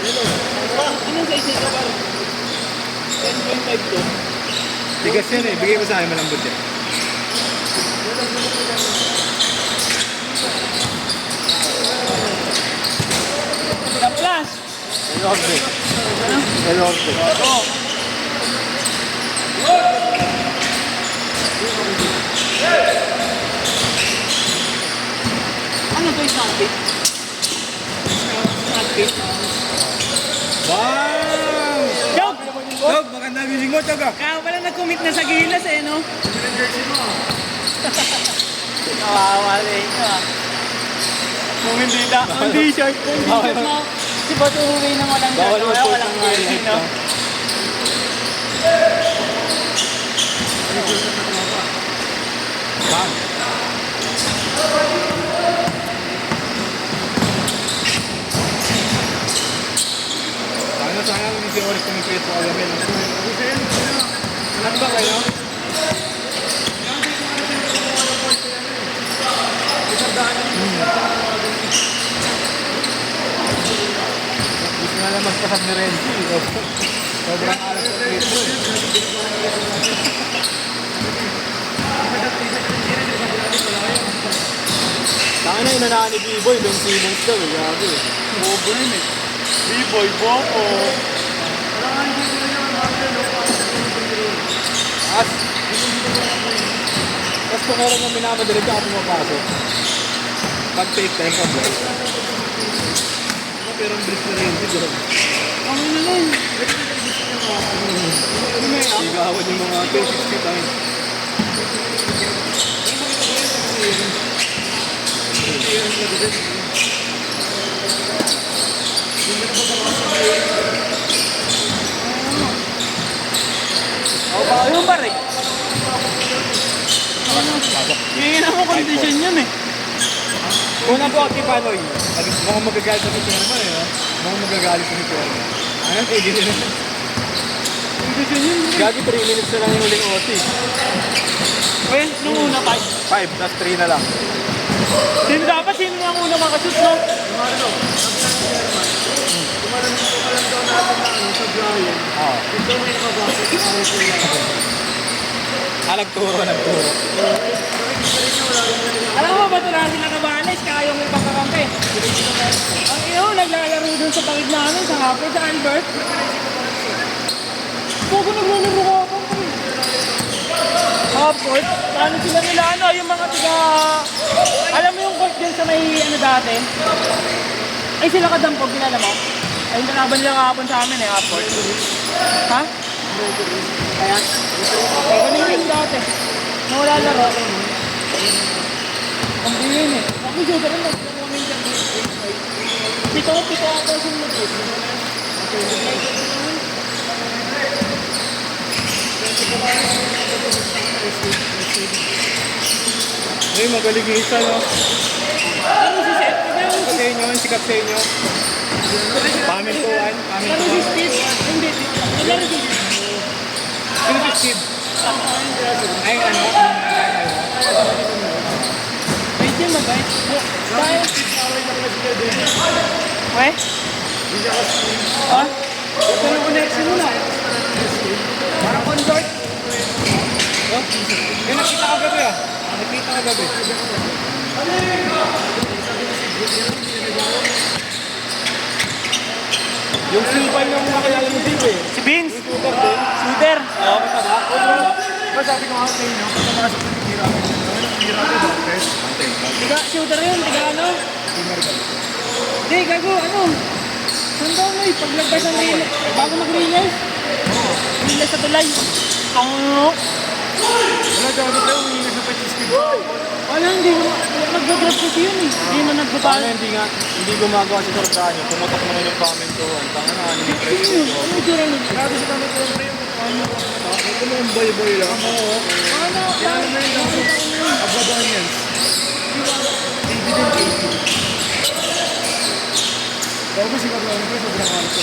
Anong size nito ba? 10.5 to. Tigas yan eh. Bigay ko sa akin, malambot yan. Taplas! Elorbe. Elorbe. Oo. Ano to yung snack? Snack? Wow! Jog! Jog, maganda music mo, Jog ah. Kaya pala nag-commit na sa Gilas eh, no? Kawawa rin ka. Kung hindi na, hindi short, kung hindi short mo. Si Bato uwi na walang Bawal short, mo walang jersey, no? Bang! Sayang hindi si Oris kung ipit po alamin. Ano ba kayo? Gusto nga lang magpasag ni Renzi. Sobrang alat sa ito. Tangin na inanahan ni B-Boy, Ben Simmons daw eh. Yabi eh. Bobo yun eh. B-boy, boko. Tapos kung meron yung minamadalig ka pumapasok. Pag-take time ka bro. Pero ang bilis na rin. Ano na nun? Sigawan yung mga 260 time. O, baka yung pare. Hingin mo kondisyon yun eh. Una po, Tipanoy. Mukhang magagalit sa Miterma eh. Mukhang magagalit sa Miterma. Anong tigil yun? Kondisyon yun. Gagi 3 minutes na lang yung huling OT. Well, nung una 5. 5, plus 3 na lang. Sino dapat? Sino nga muna makashoot, no? Nagturo. Alam mo ba ito na sila kabalis? Kaya yung ipakakampi. Ang iyo, naglalaro dun sa pangid namin, sa hapon, sa Albert. Bago naglalaro ko ako. Hapon? Paano sila nila, ano, yung mga tiga... Alam mo yung court dyan sa may, ano dati? Ay, sila kadampog, kilala mo? Ay, yung kalaban nila kahapon sa amin eh, hapon. Ha? Kaya? Ganun yung dati. Nawala laro. Ang bilhin eh. Ako yung sugar na. Pito ako yung nag-book. Ay, magaling yung isa, no? Ano si Seth? Sa inyo, sikat sa inyo. Pamintuan. Ano si Steve? Hindi. Ano si Steve? Sino si Steve? Ay, ano? Wait yun, mabait. Dahil... Weh? Ha? Ito yung connection mo na. Parang consort. Oh? Eh, nakita ka gabi ah. Nakita ka gabi. Yung silpay ng makilala mo dito eh. Si Vince. Shooter din. Shooter. Oo, mataba. Ba sabi ko nga sa inyo, pagkamasok ng tira, Tiga, shooter yun. Tiga ano? Hindi, gago. Ano? Saan mo eh? Paglagpas ng relay. Bago mag-relay. Relay sa tulay. Ano? wala gabi tayo, umiinga sa pag-speed ba? Wala, hindi mo. Nag-grab kasi yun eh. Hindi mo Paano nagbabala. hindi gumagawa si Sordano, pumutok naman yung comment ko. Tanga na, ano yung Ano presyo yun? ko. Ano yung tura nun? Grabe sa kami ko yung ano, Ito mo yung boy-boy lang. Oo. Ano? kailangan mo yun lang, Abadonians. Bago si Carlano ko, sobrang alas ko.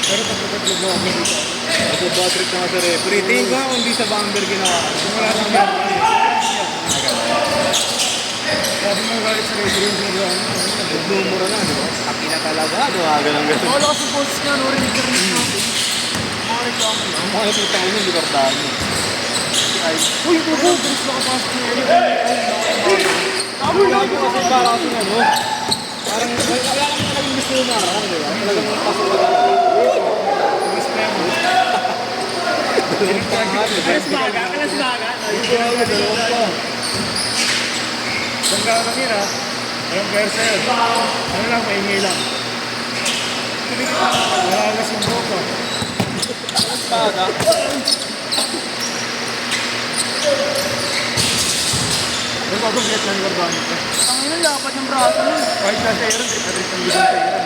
Pero pagkakatlog mo ako dito. Nagbabatrick na nga sa referee. Tingin ko nga kung di sa Bamber ginawa. Wala nang meron. Sabi mo galit sa referee yung sobrang Nagmumura na, di ba? na talaga. Ganun. Wala kasi posts nga, no? Rinig ka rin natin. Mga reklamo lang. Ang mga nakita ko yung libertad mo. Uy, bubo! Bilis nakapasok na yun. Ako lang ko kasi para kasi ano. Parang wala lang kayong gusto yung marang, di ba? Talagang pasok na lang. Mas premo. Kalas baga. Sangga ka lang yun, ha? Walang persa yun. Ano lang, maingay lang. Malalas yung boka. Baga. Pero bago bigat lang yung organic ka. Ang ina, lapat ng braso nun. Kahit nasa Aaron, di pa rin ang lidong sa Aaron.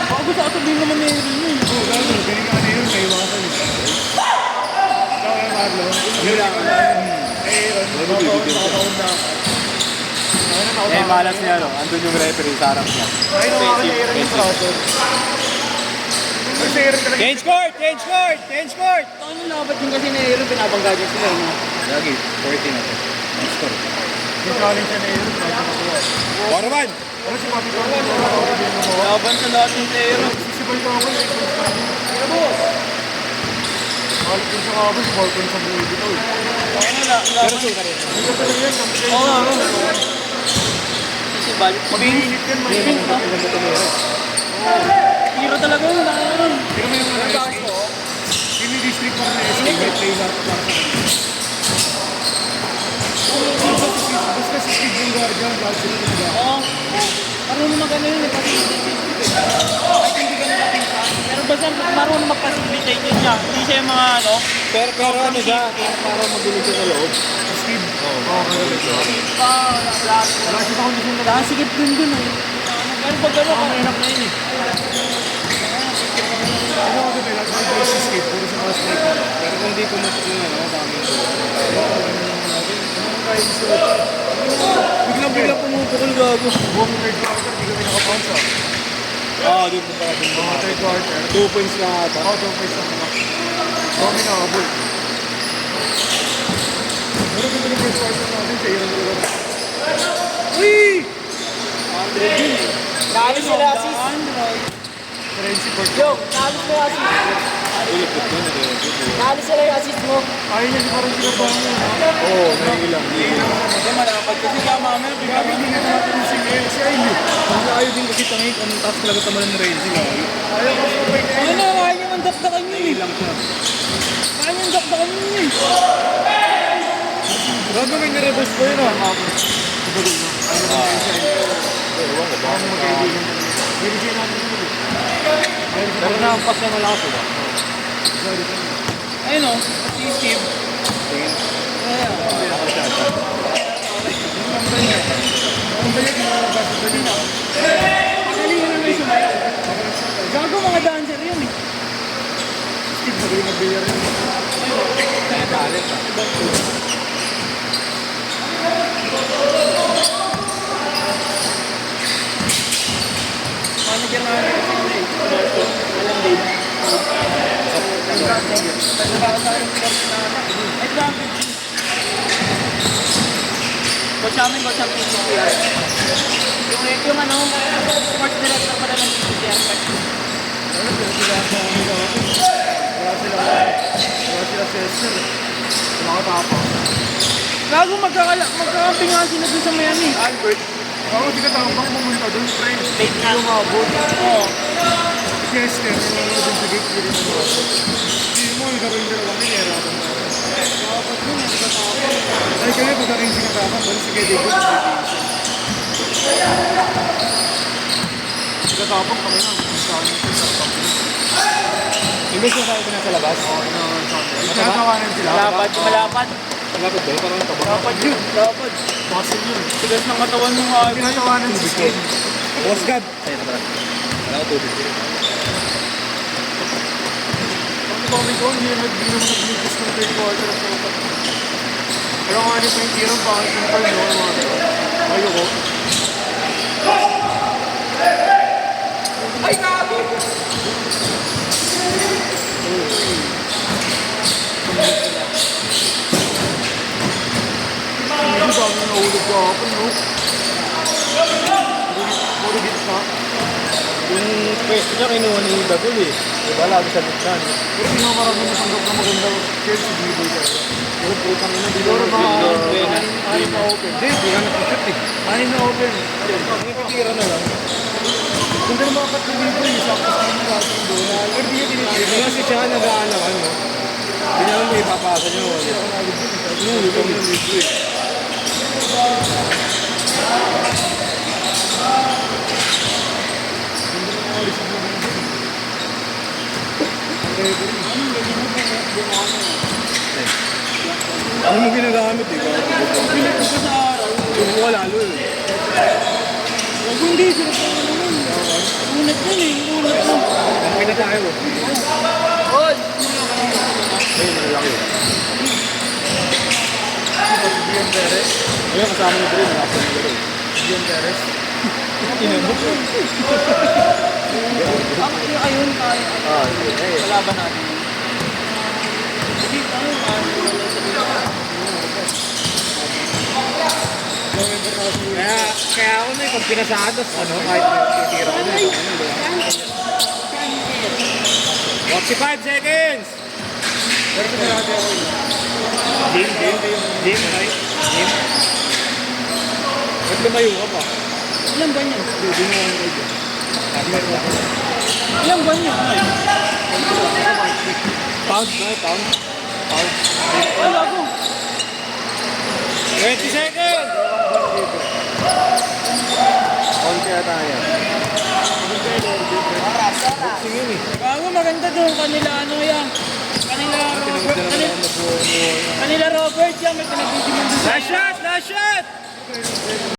Baka gusto ko sabihin naman na yun yun. Oo, gano'n. Galing ka na yun, may iwasan yun. Ikaw yung Marlo. Yun lang. Aaron, nakakaon na. Eh, malas niya, no? Andun yung referee sa harap niya. Ay, nawakan ni Aaron yung braso. Kasi Aaron talaga. Change court! Ang ina, lapat din kasi na Aaron, pinabangga dyan sila. No? Lagi, 14 na to. Next score. Yung challenge niya na Aaron, kahit nakuha. Warman! Ano si Papi Carmen? Nakakaon din mo. Laban sa lahat ng Aaron. Sisibay ko ako, eh. Kaya boss! Halit din sa kabos, ballpen sa buhay dito. Ang ina, Pero laban. suka rin. Hindi ka talaga yan, kampi Oo nga, kasi balik. Pag mainit yan, may Pink, no? Hero talaga yun, Aaron. Pero may mga SK. Hindi district pa na SK, may play lahat para sa kanila. Basta si Steve yung guardian, lahat sila talaga. Oo. Marunong magano yun, nagpa-facilitate. Kahit hindi ganun kapinsa. Pero basta marunong mag-facilitate yun siya. Hindi siya yung mga ano. Pero ano siya, para mabilis siya sa loob. Si Steve? Oo, kagalit siya. Lahat. Wala siya pa kondisyon na Lahat sikip din dun eh. Pero pag ano ka. mahirap na yun eh. Ano ako doon, nag-play si Steve, puro sa mga strike. Pero kung di pumasok yung ano, dami yung Biglang pumupukul gago. Buong third quarter, di kami nakapounce ah. Oo, doon po pala din. Mga third quarter. 2 points lang ata. Out of place lang naman. Kami nakabul. Pero kung yung first quarter natin, sa Aaron talaga. Uy! Dali sila assist. Frenzy for Yo, dali sila assist. Dali sila yung assist mo. ayaw niya, di parang sinabahan mo. Oo, naiilang. Hindi malapad kasi kaya mamaya Grabe, hindi na natin si Ailey. Ang layo din kasi tangik, anong task talaga tamalan ng Renzi. Ayaw ko sa fight Ano na, kaya niya mandakdakan yun eh. Naiilang siya. Kaya niya mandakdakan yun eh. Grabe, may nireverse ko yun ah. Ibagol na. Ayaw ko na siya. Ewan ko ba? Baka mo magkaibigan. Bibigyan natin yun eh. Pero naampas na malakas sila. Sorry, sorry. Ayun o, si Steve. Tingin. Ayan. Ang balik na mga baso sa nila. Magaling na may sumayaw. Gago mga dancer yun eh. Steve, magaling mag-billiard yun. Kaya talent. Manager namin kasi yun eh. Alam din. Ay, grabe. Coach namin, coach namin yung PCR. Yung ano, sports director pala ng PCR. Ano, sila sa mga wala sila Cesar. Nakatapang. Gago, magkakampi nga sila dun sa Miami. Albert. Ako, di ka tambang pumunta doon, friend. Late na. Lumabot. Oo. Chester, yung ano doon sa gate, hindi rin lumabot. Hindi mo, nagkaroon din lang nila. Dapat yun, nagkatapang. Ay, kaya pag narin sinatapang, balik si Kede Good. Sinatapang kami na. Sa amin ito, sinatapang. Imbes na tayo pinasa labas. Tinatawanan sila. Malapad, malapad. Malapit ba? Parang tabak. Malapad yun, malapad. Muscle yun. Tigas ng katawan mo nga. Tinatawanan si Skin. Boss God. Sa'yo na pala. Wala ko tubig. Ang kami ko, hindi naman nag-ligas ng third quarter of the pero nga niyo pa yung tirang bakit yung part nyo, mga ito. Ayoko. Ay, gago! Hindi ba ang nahulog ko ako, no? Puro gitna. Yung pwesto niya kinuha ni Dagul eh. Diba, lagi sa gitna. no? Pero pinamarami na tanggap na maganda shirt si B-Boy talaga. Pero putang ina, di Siguro naman mga pwede. anim na open. Hindi, hindi nga nakashoot eh. Anim na open. Nakikitira na lang. Kung din mga kat ni B-Boy, sakto sa amin lahat ng doon. Pero di niya tinitira. Hindi kasi siya nag-aalaman, no? Hindi naman may ipapasa niyo. Yung lutong yung libre eh. Ano mo ginagamit eh? Pinag ko sa araw. Yung wala lalo eh. Huwag hindi, sila pa naman. Unat yan eh, unat mo. Okay na tayo. Oy! Ayun, malaki. Gian Perez. Ayun, kasama ni Dre, malaki na gano'n. Gian Perez. Inabot. Actually, ayun, tayo. Ah, eh. Kalaban natin. Hindi, ayun, Kaya ako na pag pinasados, ano, kahit titira ko na. 45 seconds! Pero pinarati ako yun. Jim, right? Jim? Ba't lumayo ka pa? ilang buwan yan? Hindi mo ano kayo. Ilang buwan yan? Pound na, pound. Pound. Wala ko. 20 seconds! Konti ata yan. Boxing yun eh. Bago maganda doon, kanila ano yan. Kanila Robert yan, may pinagbibigyan doon sa... Last shot! Last shot!